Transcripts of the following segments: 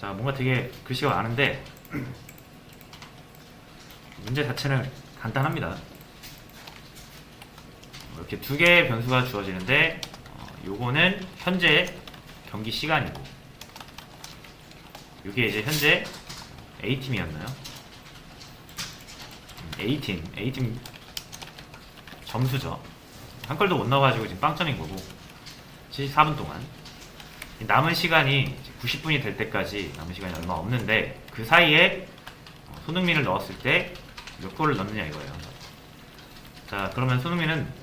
자, 뭔가 되게 글씨가 많은데 문제 자체는 간단합니다. 이렇게 두 개의 변수가 주어지는데 요거는 현재 경기 시간이고 이게 이제 현재 A팀이었나요? A팀 점수죠. 한 골도 못 넣어가지고 지금 빵점인 거고 74분 동안 남은 시간이 90분이 될 때까지 남은 시간이 얼마 없는데 그 사이에 손흥민을 넣었을 때 몇 골을 넣느냐 이거예요. 자, 그러면 손흥민은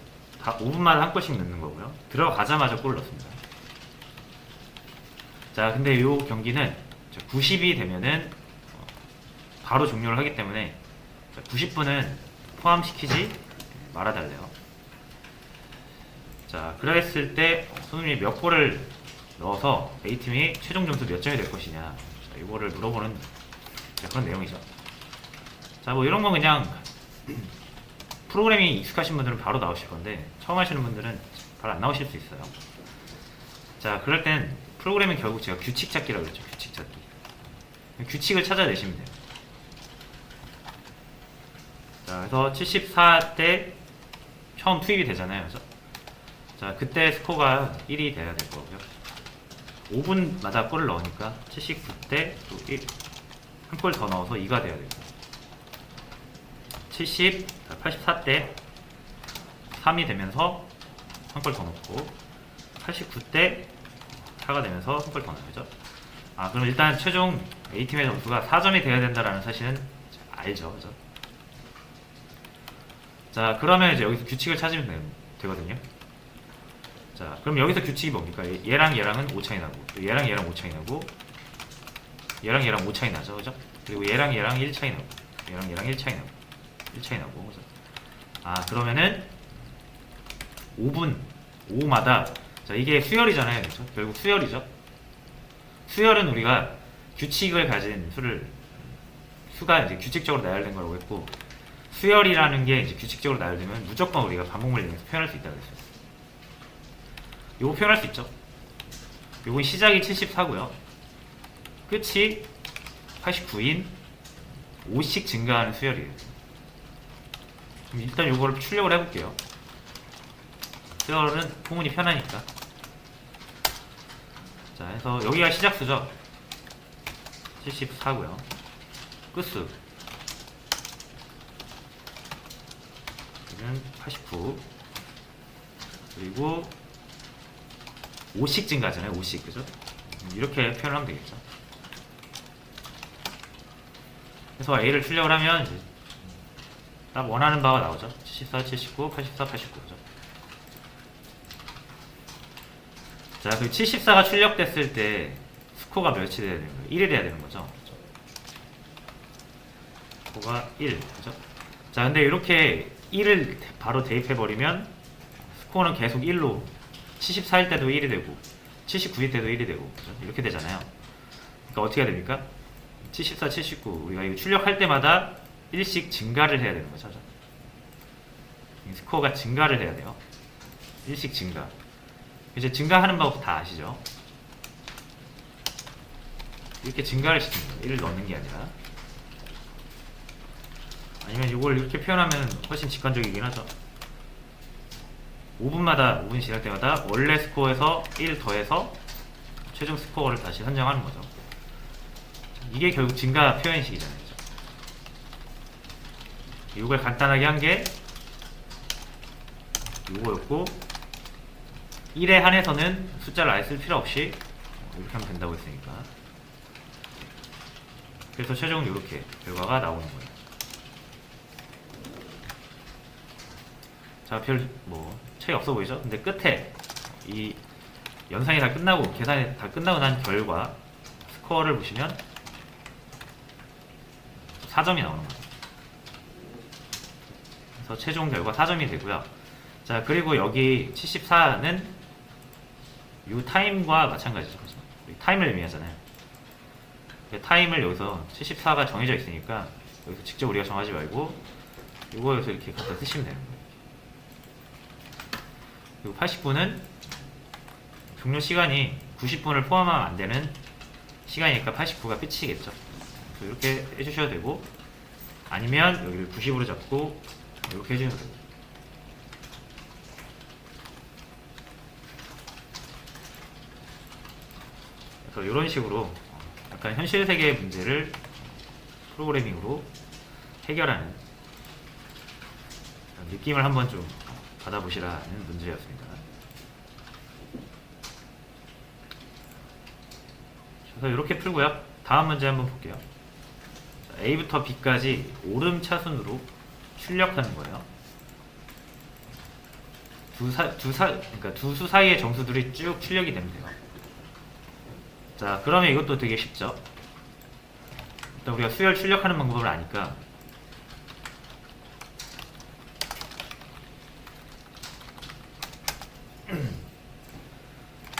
다 5분마다 한 골씩 넣는 거고요. 들어가자마자 골을 넣습니다. 자, 근데 이 경기는 90이 되면은 바로 종료를 하기 때문에 90분은 포함시키지 말아달래요. 자, 그랬을 때 손흥민이 몇 골을 넣어서 A팀이 최종 점수 몇 점이 될 것이냐, 자, 이거를 물어보는 그런 내용이죠. 자, 뭐 이런 건 그냥 프로그래밍이 익숙하신 분들은 바로 나오실 건데 처음 하시는 분들은 바로 안 나오실 수 있어요. 자, 그럴 땐 프로그래밍 결국 제가 규칙 찾기라고 그랬죠. 규칙 찾기. 규칙을 찾아내시면 돼요. 자, 그래서 74대 처음 투입이 되잖아요. 그죠? 자, 그때 스코어가 1이 돼야 될 거고요. 5분마다 골을 넣으니까 79대 또 1, 한 골 더 넣어서 2가 돼야 되고 84대 3이 되면서 한 골 더 넣고 89대 4가 되면서 한 골 더 넣어야죠. 아, 그럼 일단 최종 A팀의 점수가 4점이 돼야 된다라는 사실은 알죠. 그죠? 자, 그러면 이제 여기서 규칙을 찾으면 되거든요. 자, 그럼 여기서 규칙이 뭡니까? 얘랑 얘랑은 5차이 나고 얘랑 얘랑 5차이 나고 얘랑 얘랑 5차이 나죠. 그죠? 그리고 얘랑 얘랑 1차이 나고 얘랑 얘랑 1차이 나고 1차이 나고. 그죠? 아, 그러면은 5마다 자, 이게 수열이잖아요. 그죠? 결국 수열이죠. 수열은 우리가 규칙을 가진 수가 이제 규칙적으로 나열된 거라고 했고, 수열이라는 게 이제 규칙적으로 나열되면 무조건 우리가 반복문을 이용해서 표현할 수 있다고 했어요. 요거 표현할 수 있죠. 요건 시작이 74고요. 끝이 89인 5씩 증가하는 수열이에요. 그럼 일단 요거를 출력을 해볼게요. 수열은 포문이 편하니까. 자, 해서 여기가 시작수죠. 74고요. 끝수 여기는 89. 그리고 5씩 증가하잖아요. 5씩. 그죠? 이렇게 표현하면 되겠죠. 그래서 A를 출력을 하면 이제 딱 원하는 바가 나오죠. 74, 79, 84, 89. 그죠? 자, 그 74가 출력됐을 때 스코어가 몇이 돼야 되는 거예요? 1이 돼야 되는 거죠. 스코어가 1. 그죠? 자, 근데 이렇게 1을 바로 대입해버리면 스코어는 계속 1로 74일 때도 1이 되고 79일 때도 1이 되고 그죠? 이렇게 되잖아요. 그러니까 어떻게 해야 됩니까? 74, 79 우리가 이거 출력할 때마다 1씩 증가를 해야 되는 거죠. 스코어가 증가를 해야 돼요. 1씩 증가. 이제 증가하는 방법 다 아시죠? 이렇게 증가를 시키는 거예요. 1을 넣는 게 아니라. 아니면 이걸 이렇게 표현하면 훨씬 직관적이긴 하죠. 5분 지날 때마다 원래 스코어에서 1 더해서 최종 스코어를 다시 선정하는 거죠. 이게 결국 증가 표현식이잖아요. 이걸 간단하게 한 게 이거였고, 1에 한해서는 숫자를 아예 쓸 필요 없이 이렇게 하면 된다고 했으니까. 그래서 최종은 이렇게 결과가 나오는 거예요. 자, 별 차이 없어 보이죠? 근데 끝에 이 연산이 다 끝나고 계산이 다 끝나고 난 결과 스코어를 보시면 4점이 나오는 거죠. 그래서 최종 결과 4점이 되고요. 자, 그리고 여기 74는 이 타임과 마찬가지죠. 타임을 의미하잖아요. 타임을 여기서 74가 정해져 있으니까 여기서 직접 우리가 정하지 말고 이거에서 이렇게 갖다 쓰시면 되는 거예요. 그리고 80분은 종료 시간이 90분을 포함하면 안 되는 시간이니까 89가 끝이겠죠. 이렇게 해주셔도 되고, 아니면 여기를 90으로 잡고 이렇게 해주셔도 되고. 그래서 이런 식으로 약간 현실 세계의 문제를 프로그래밍으로 해결하는 느낌을 한번 좀 받아보시라는 문제였습니다. 그래서 이렇게 풀고요. 다음 문제 한번 볼게요. A부터 B까지 오름 차순으로 출력하는 거예요. 그러니까 두 수 사이의 정수들이 쭉 출력이 되면 돼요. 자, 그러면 이것도 되게 쉽죠. 일단 우리가 수열 출력하는 방법을 아니까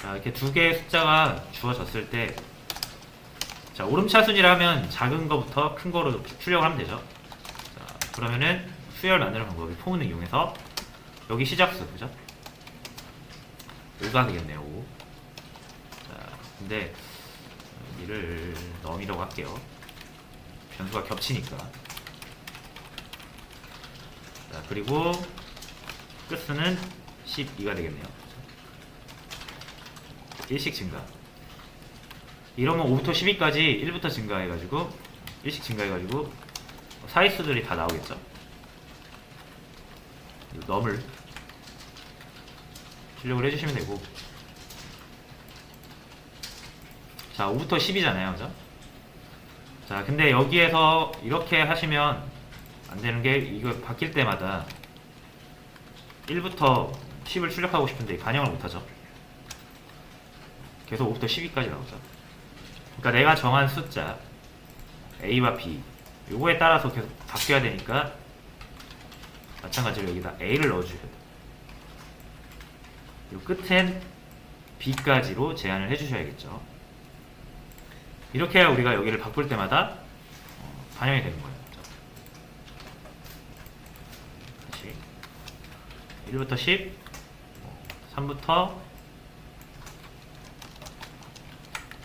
자, 이렇게 두 개의 숫자가 주어졌을 때, 자, 오름차순이라면 작은 거부터 큰 거로 출력을 하면 되죠. 자, 그러면은 수열 만드는 방법이 포문을 이용해서 여기 시작수, 그죠? 5가 되겠네요, 5. 자, 근데 여기를 너미라고 할게요. 변수가 겹치니까. 자, 그리고 끝수는 12가 되겠네요. 1씩 증가. 이러면 5부터 12까지 1부터 증가해가지고 1씩 증가해가지고 사이수들이 다 나오겠죠. 넘을 출력을 해주시면 되고, 자, 5부터 10이잖아요, 그죠? 자, 근데 여기에서 이렇게 하시면 안 되는 게, 이거 바뀔 때마다 1부터 10을 출력하고 싶은데 반영을 못하죠. 계속 5부터 12까지 나오죠. 그러니까 내가 정한 숫자 A와 B, 요거에 따라서 계속 바뀌어야 되니까 마찬가지로 여기다 A를 넣어주셔야 돼요. 요 끝엔 B까지로 제한을 해주셔야겠죠. 이렇게 해야 우리가 여기를 바꿀 때마다 반영이 되는 거예요. 다시 1부터 10, 3부터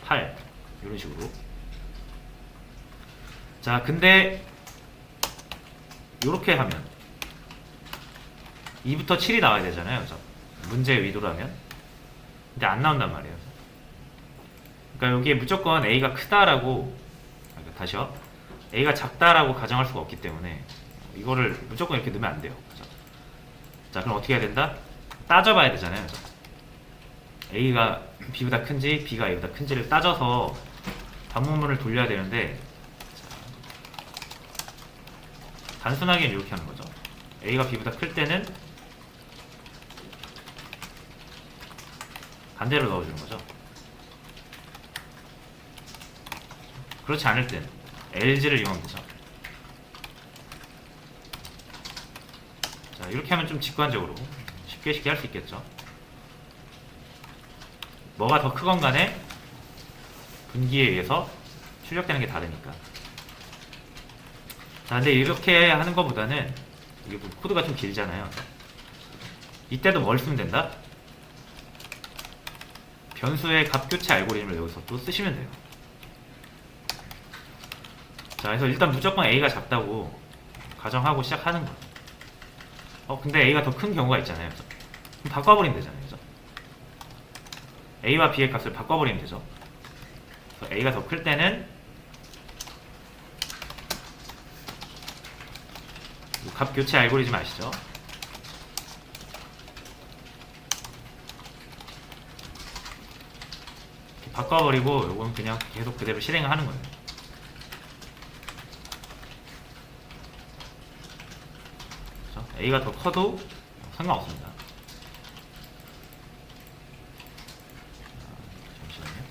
8, 이런 식으로. 자, 근데 이렇게 하면 2부터 7이 나와야 되잖아요, 그죠? 문제의 의도라면. 근데 안 나온단 말이에요. 그러니까 여기에 무조건 A가 크다라고, 다시요, A가 작다라고 가정할 수가 없기 때문에 이거를 무조건 이렇게 넣으면 안 돼요, 그죠? 자, 그럼 어떻게 해야 된다? 따져봐야 되잖아요, 그죠? A가 B보다 큰지 B가 A보다 큰지를 따져서 반문문을 돌려야 되는데, 단순하게 이렇게 하는 거죠. A가 B보다 클 때는 반대로 넣어주는 거죠. 그렇지 않을 땐 LG를 이용하면 되죠. 자, 이렇게 하면 좀 직관적으로 쉽게 할 수 있겠죠. 뭐가 더 크건 간에 분기에 의해서 출력되는 게 다르니까. 자, 근데 이렇게 하는 것보다는, 이게 코드가 좀 길잖아요. 이때도 뭘 쓰면 된다? 변수의 값 교체 알고리즘을 여기서 또 쓰시면 돼요. 자, 그래서 일단 무조건 A가 작다고 가정하고 시작하는 거예요. 근데 A가 더 큰 경우가 있잖아요. 그럼 바꿔버리면 되잖아요, 그죠? A와 B의 값을 바꿔버리면 되죠. 그래서 A가 더 클 때는 값 교체 알고리즘 아시죠? 바꿔버리고 요건 그냥 계속 그대로 실행하는 거예요. 그렇죠? A가 더 커도 상관없습니다. 잠시만요.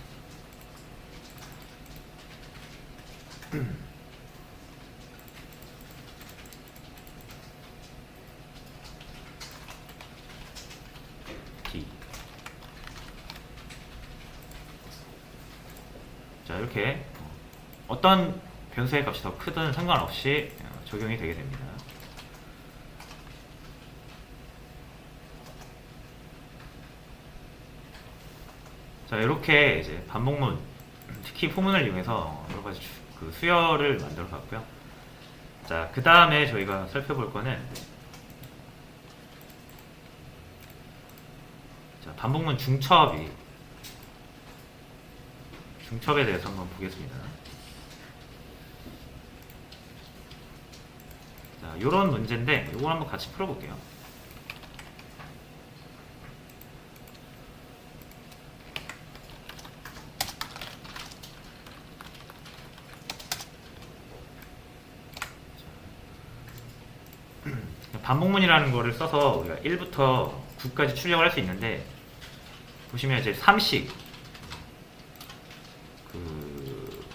D. 자, 이렇게 어떤 변수의 값이 더 크든 상관없이 적용이 되게 됩니다. 자, 이렇게 이제 반복문 특히 포문을 이용해서 여러 가지 그 수열을 만들어 봤고요. 자, 그 다음에 저희가 살펴볼 거는 자, 반복문 중첩에 대해서 한번 보겠습니다. 자, 요런 문제인데 요걸 한번 같이 풀어볼게요. 반복문이라는 거를 써서 우리가 1부터 9까지 출력을 할 수 있는데, 보시면 이제 3씩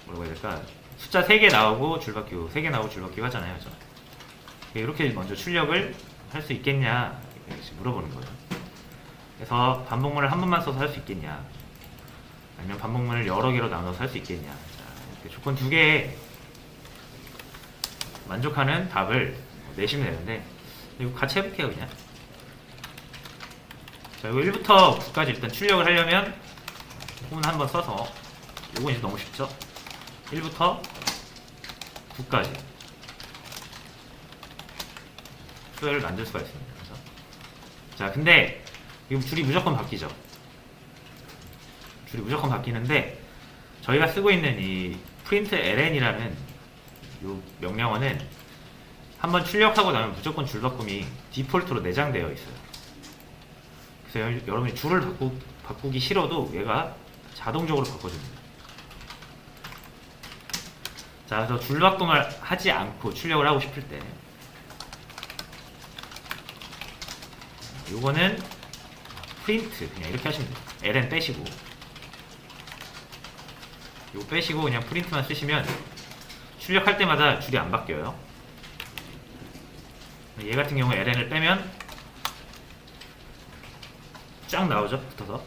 뭐라고 해야 될까, 숫자 3개 나오고 줄바뀌고 3개 나오고 줄바뀌고 하잖아요. 그죠? 이렇게 먼저 출력을 할 수 있겠냐 이렇게 물어보는 거예요. 그래서 반복문을 한 번만 써서 할 수 있겠냐, 아니면 반복문을 여러 개로 나눠서 할 수 있겠냐. 자, 이렇게 조건 2개에 만족하는 답을 내시면 되는데, 이거 같이 해볼게요. 그냥 자, 이거 1부터 9까지 일단 출력을 하려면 포문 한번 써서, 이거 이제 너무 쉽죠? 1부터 9까지 수열을 만들 수가 있습니다. 그래서 자, 근데 이거 줄이 무조건 바뀌죠. 줄이 무조건 바뀌는데, 저희가 쓰고 있는 이 print ln이라는 이 명령어는 한번 출력하고 나면 무조건 줄바꿈이 디폴트로 내장되어 있어요. 그래서 여러분이 줄을 바꾸기 싫어도 얘가 자동적으로 바꿔줍니다. 자, 그래서 줄바꿈을 하지 않고 출력을 하고 싶을 때, 요거는 print 그냥 이렇게 하시면 돼요. ln 빼시고, 요거 빼시고 그냥 print만 쓰시면 출력할 때마다 줄이 안 바뀌어요. 얘 같은 경우 ln을 빼면 쫙 나오죠, 붙어서.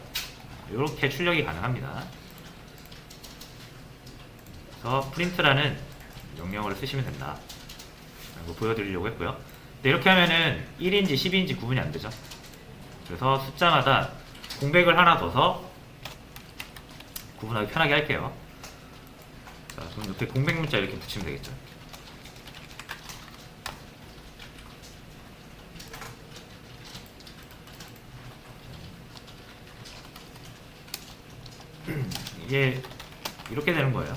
이렇게 출력이 가능합니다. 그래서 print라는 명령어를 쓰시면 된다. 이거 보여드리려고 했고요. 근데 이렇게 하면은 1인지 10인지 구분이 안 되죠. 그래서 숫자마다 공백을 하나 둬서 구분하기 편하게 할게요. 자, 그럼 이렇게 공백 문자 이렇게 붙이면 되겠죠. 이게 이렇게 되는 거예요.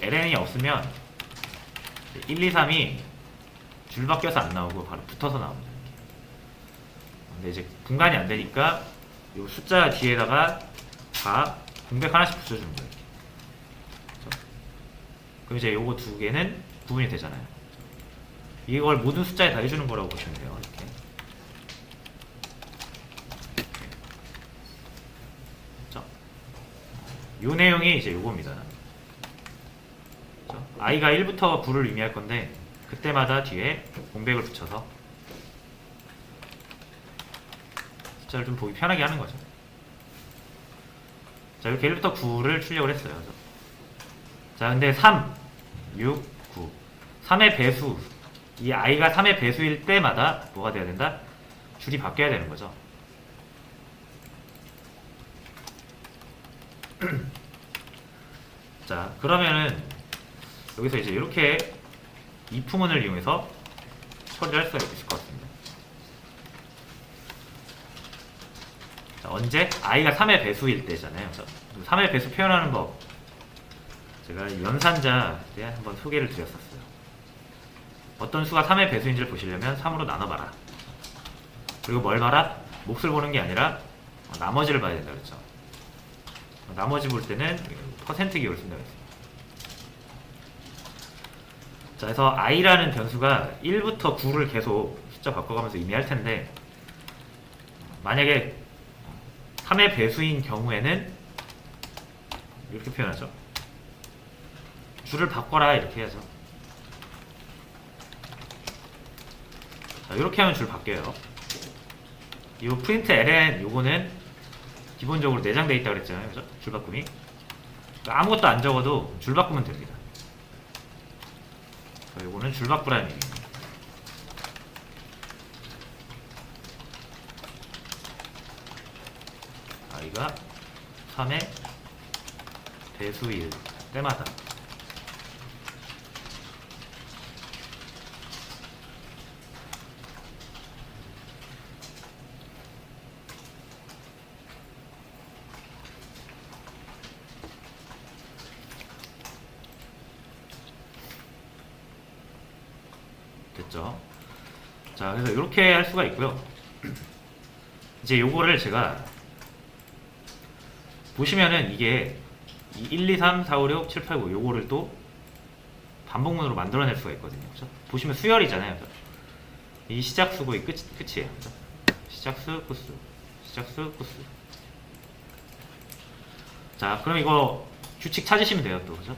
ln이 없으면 1, 2, 3이 줄 바뀌어서 안 나오고 바로 붙어서 나옵니다. 근데 이제 분간이 안 되니까 이 숫자 뒤에다가 다 공백 하나씩 붙여주는 거예요. 그렇죠? 그럼 이제 요거 두 개는 구분이 되잖아요. 이걸 모든 숫자에 다 해주는 거라고 보시면 돼요. 이렇게. 그렇죠? 요 내용이 이제 요겁니다. 그렇죠? i가 1부터 9를 의미할 건데, 그때마다 뒤에 공백을 붙여서 숫자를 좀 보기 편하게 하는 거죠. 자, 이렇게 1부터 9를 출력을 했어요. 그래서. 자, 근데 3, 6, 9 3의 배수, 이 i가 3의 배수일 때마다 뭐가 돼야 된다? 줄이 바뀌어야 되는 거죠. 자, 그러면은 여기서 이제 이렇게 if문을 이용해서 처리를 할 수가 있을 것 같습니다. 자, 언제? i가 3의 배수일 때잖아요. 3의 배수 표현하는 법, 제가 연산자 때 한번 소개를 드렸었어요. 어떤 수가 3의 배수인지를 보시려면 3으로 나눠봐라. 그리고 뭘 봐라? 몫을 보는 게 아니라 나머지를 봐야 된다 그랬죠. 나머지 볼 때는 퍼센트 기호를 쓴다고 했어요. 자, 그래서 i라는 변수가 1부터 9를 계속 숫자 바꿔가면서 의미할 텐데, 만약에 3의 배수인 경우에는 이렇게 표현하죠. 줄을 바꿔라 이렇게 해야죠. 자, 이렇게 하면 줄 바뀌어요. 이 print ln 요거는 기본적으로 내장되어 있다고 그랬잖아요. 그죠? 줄 바꿈이. 그러니까 아무것도 안 적어도 줄 바꾸면 됩니다. 요거는 줄 바꾸라는 얘기입니다. y가 3의 배수일 때마다 됐죠? 자, 그래서 이렇게 할 수가 있고요. 이제 요거를 제가 보시면은 이게 1, 2, 3, 4, 5, 6, 7, 8, 9 요거를 또 반복문으로 만들어낼 수가 있거든요. 그죠? 보시면 수열이잖아요. 그죠? 이 시작수고 이 끝이에요. 그죠? 시작수, 끝수, 시작수, 끝수. 자, 그럼 이거 규칙 찾으시면 돼요. 또 그죠?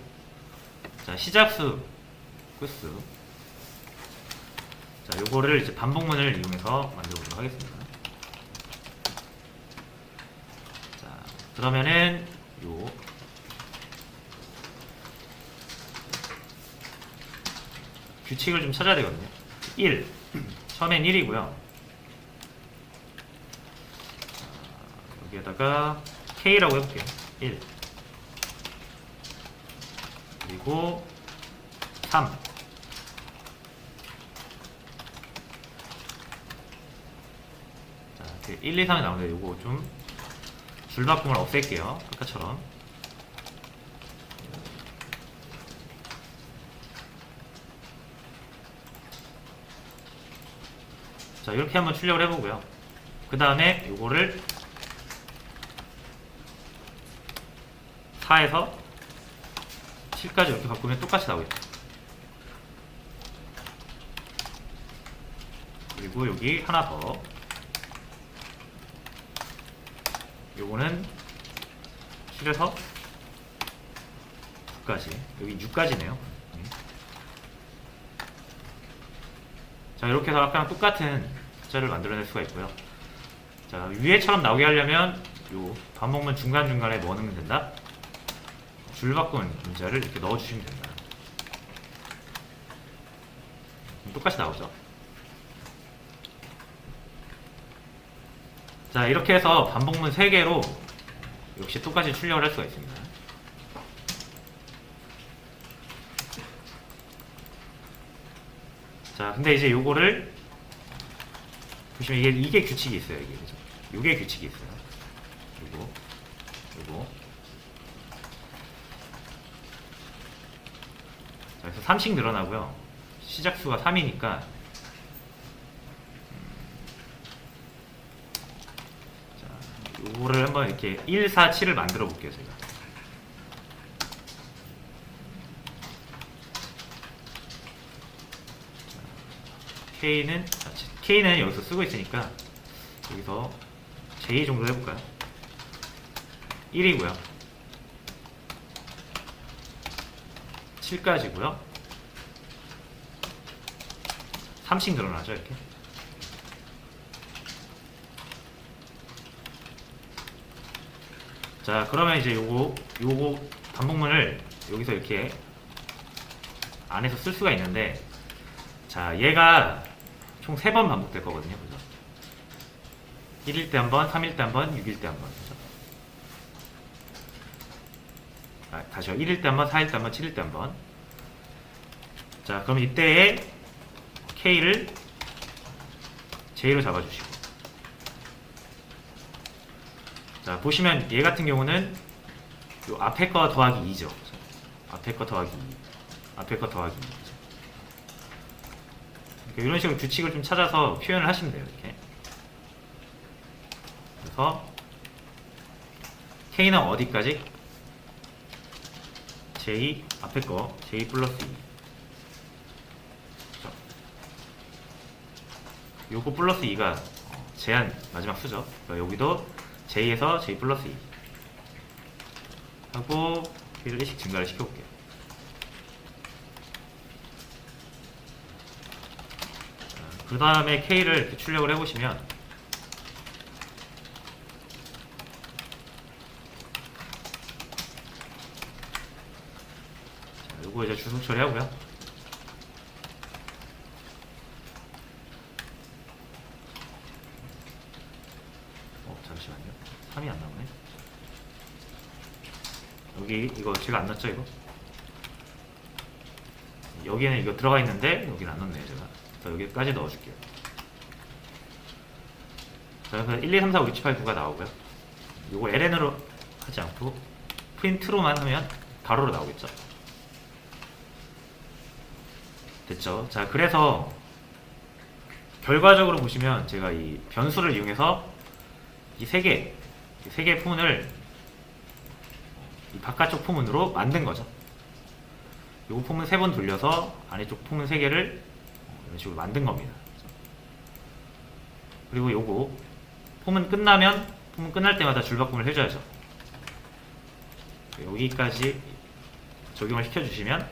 자, 시작수, 끝수. 자, 요거를 이제 반복문을 이용해서 만들어 보도록 하겠습니다. 자, 그러면은 요 규칙을 좀 찾아야 되거든요. 1. 처음엔 1이고요. 여기에다가 K라고 해볼게요. 1. 그리고 3. 자, 1, 2, 3이 나오는데 요거 좀 줄바꿈을 없앨게요. 아까처럼. 자, 이렇게 한번 출력을 해보고요. 그 다음에 요거를 4에서 7까지 이렇게 바꾸면 똑같이 나오겠죠. 그리고 여기 하나 더. 요거는 7에서 9까지. 여기 6까지네요. 자, 이렇게 해서 아까랑 똑같은 숫자를 만들어낼 수가 있고요. 자, 위에처럼 나오게 하려면 요 반복문 중간중간에 뭐 넣으면 된다? 줄바꾼 문자를 이렇게 넣어주시면 됩니다. 똑같이 나오죠. 자, 이렇게 해서 반복문 3개로 역시 똑같이 출력을 할 수가 있습니다. 자, 근데 이제 요거를 보시면 이게 규칙이 있어요. 이게 그죠? 요게 규칙이 있어요. 요거. 자, 그래서 3씩 늘어나고요. 시작수가 3이니까 자, 요거를 한번 이렇게 1, 4, 7을 만들어 볼게요. 제가. K는 여기서 쓰고 있으니까 여기서 J 정도 해볼까요? 1이고요 7까지고요 3씩 늘어나죠 이렇게. 자, 그러면 이제 요거 반복문을 여기서 이렇게 안에서 쓸 수가 있는데, 자, 얘가 총 3번 반복될 거거든요. 그죠? 1일 때 한 번, 3일 때 한 번, 6일 때 한 번. 그죠? 다시요. 1일 때 한 번, 4일 때 한 번, 7일 때 한 번. 자, 그럼 이때에 K를 J로 잡아주시고. 자, 보시면 얘 같은 경우는 요 앞에 거 더하기 2죠. 앞에 거 더하기 2. 앞에 거 더하기 2. 이런 식으로 규칙을 좀 찾아서 표현을 하시면 돼요. 이렇게. 그래서 K는 어디까지? J 앞에 거 J 플러스 2. 그렇죠? 요거 플러스 2가 제한 마지막 수죠. 그러니까 여기도 J에서 J 플러스 2 하고 K를 1씩 증가를 시켜볼게요. 그 다음에 K를 이렇게 출력을 해보시면 자, 요거 이제 주석 처리하고요. 잠시만요. 3이 안 나오네. 여기 이거 제가 안 넣었죠 이거? 여기는 이거 들어가 있는데 여기는 안 넣었네요 제가. 그래서 여기까지 넣어줄게요. 자, 그래서 1, 2, 3, 4, 5, 6, 7, 8, 9가 나오고요. 요거 LN으로 하지 않고 프린트로만 하면 가로로 나오겠죠. 됐죠. 자, 그래서 결과적으로 보시면 제가 이 변수를 이용해서 이 세 개의 포문을 이 바깥쪽 포문으로 만든 거죠. 요거 포문 3번 돌려서 안에쪽 포문 3개를 이런 식으로 만든 겁니다. 그리고 요거 포문 끝날 때마다 줄바꿈을 해줘야죠. 여기까지 적용을 시켜주시면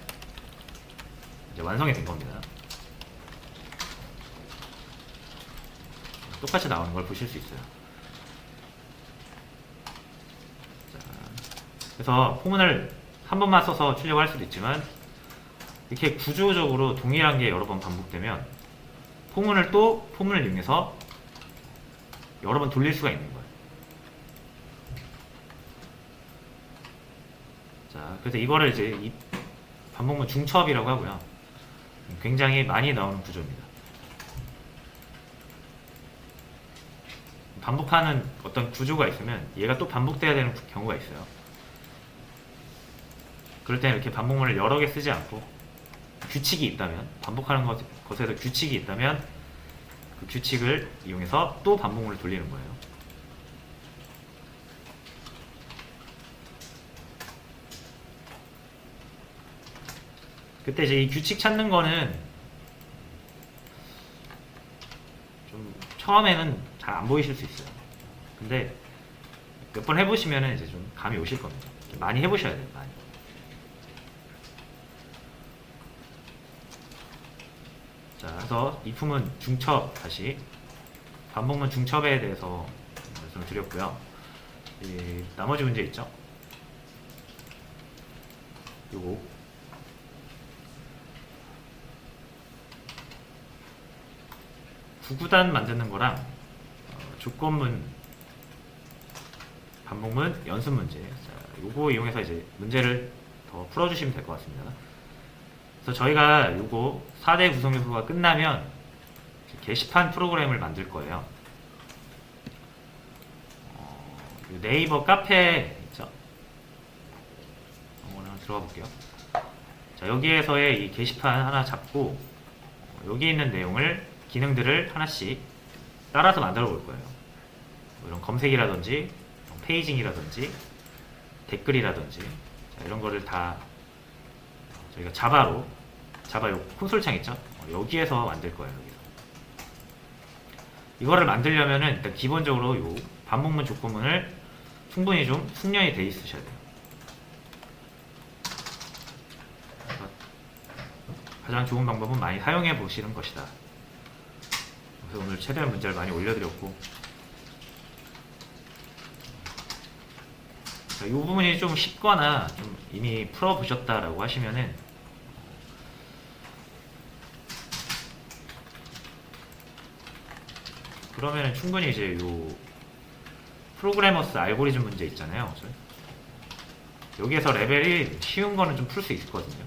이제 완성이 된 겁니다. 똑같이 나오는 걸 보실 수 있어요. 자, 그래서 포문을 한 번만 써서 출력할 수도 있지만 이렇게 구조적으로 동일한 게 여러 번 반복되면 포문을 이용해서 여러 번 돌릴 수가 있는 거예요. 자, 그래서 이거를 이제 이 반복문 중첩이라고 하고요. 굉장히 많이 나오는 구조입니다. 반복하는 어떤 구조가 있으면 얘가 또 반복돼야 되는 경우가 있어요. 그럴 때는 이렇게 반복문을 여러 개 쓰지 않고 규칙이 있다면, 반복하는 것에서 규칙이 있다면 그 규칙을 이용해서 또 반복문을 돌리는 거예요. 그때 이제 이 규칙 찾는 거는 좀 처음에는 잘 안 보이실 수 있어요. 근데 몇 번 해보시면은 이제 좀 감이 오실 겁니다. 많이 해보셔야 돼요, 많이. 자, 그래서 이 품은 중첩, 다시 반복문 중첩에 대해서 말씀을 드렸고요. 나머지 문제 있죠? 요거 구구단 만드는 거랑 조건문, 반복문, 연습 문제. 자, 요거 이용해서 이제 문제를 더 풀어주시면 될 것 같습니다. 그래서 저희가 요거 4대 구성 요소가 끝나면 게시판 프로그램을 만들 거예요. 네이버 카페 있죠? 한번 들어가 볼게요. 자, 여기에서의 이 게시판 하나 잡고 여기 있는 내용을, 기능들을 하나씩 따라서 만들어 볼 거예요. 뭐 이런 검색이라든지 페이징이라든지 댓글이라든지, 자, 이런 거를 다 저희가 자바 요 콘솔 창 있죠? 여기에서 만들 거예요. 여기서. 이거를 만들려면은 일단 기본적으로 요 반복문 조건문을 충분히 좀 숙련이 돼 있으셔야 돼요. 가장 좋은 방법은 많이 사용해 보시는 것이다. 그래서 오늘 최대한 문제를 많이 올려드렸고, 이 부분이 좀 쉽거나 좀 이미 풀어보셨다라고 하시면은 그러면은 충분히 이제 요 프로그래머스 알고리즘 문제 있잖아요. 여기에서 레벨이 쉬운 거는 좀 풀 수 있거든요.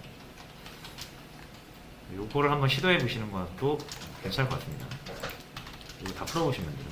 요거를 한번 시도해 보시는 것도 괜찮을 것 같습니다. 이거 다 풀어보시면 돼요.